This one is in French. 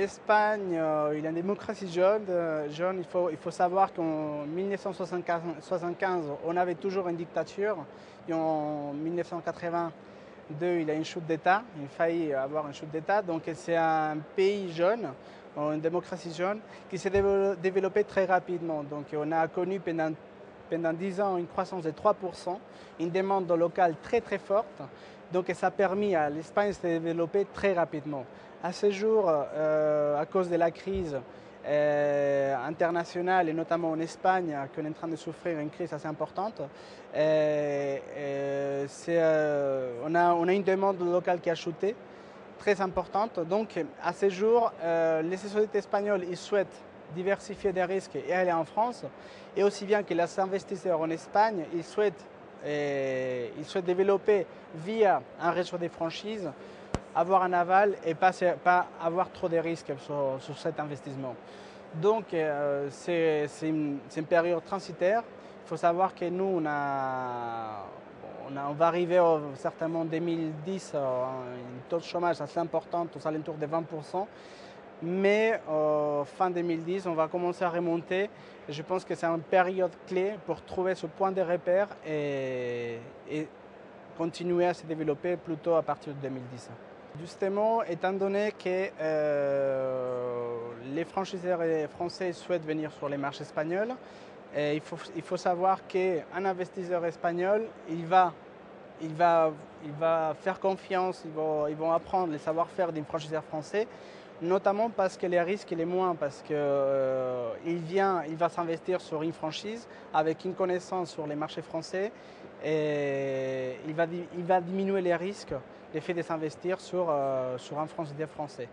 l'Espagne, il a une démocratie jeune. Il faut savoir qu'en 1975, on avait toujours une dictature. Et en 1982, il a une chute d'État. Il a failli avoir une chute d'État. Donc c'est un pays jeune, une démocratie jeune, qui s'est développée très rapidement. Donc on a connu pendant 10 ans une croissance de 3%, une demande locale très très forte. Donc ça a permis à l'Espagne de se développer très rapidement. À ce jour, à cause de la crise internationale et notamment en Espagne, qu'on est en train de souffrir une crise assez importante, on a une demande locale qui a chuté, très importante. Donc à ce jour, les sociétés espagnoles ils souhaitent diversifier des risques et aller en France, et aussi bien que les investisseurs en Espagne, ils souhaitent développer via un réseau de franchises, avoir un aval et pas avoir trop de risques sur cet investissement. Donc c'est une période transitaire. Il faut savoir que nous, on va arriver certainement en 2010 à un taux de chômage assez important, aux alentours de 20%. Mais fin 2010, on va commencer à remonter. Et je pense que c'est une période clé pour trouver ce point de repère et continuer à se développer plutôt à partir de 2010. Justement, étant donné que les franchiseurs français souhaitent venir sur les marchés espagnols, il faut savoir qu'un investisseur espagnol, il va faire confiance, ils vont apprendre les savoir-faire d'un franchiseur français, notamment parce que les risques il est moins, parce qu'il il va s'investir sur une franchise avec une connaissance sur les marchés français, et il va diminuer les risques, l'effet de s'investir sur un franchiseur français.